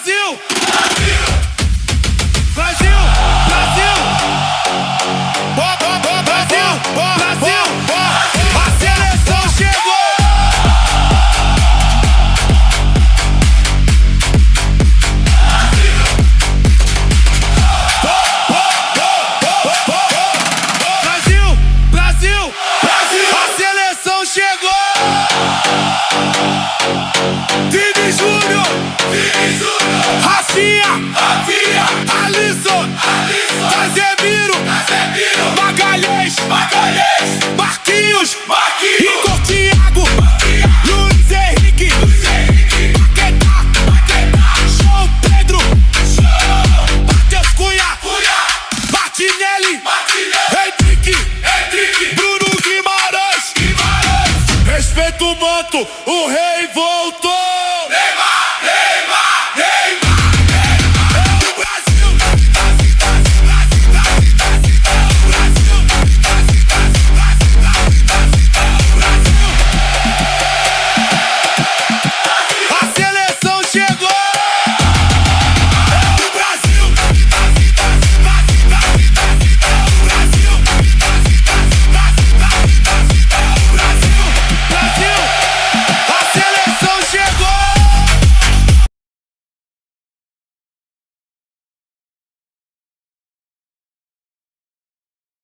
Brasil! Brasil! Brasil! Brasil! Brasil! A seleção chegou! Brasil! Brasil! A seleção chegou! Vini Júnior! Rafinha! Alisson! Casemiro! Magalhães! Marquinhos!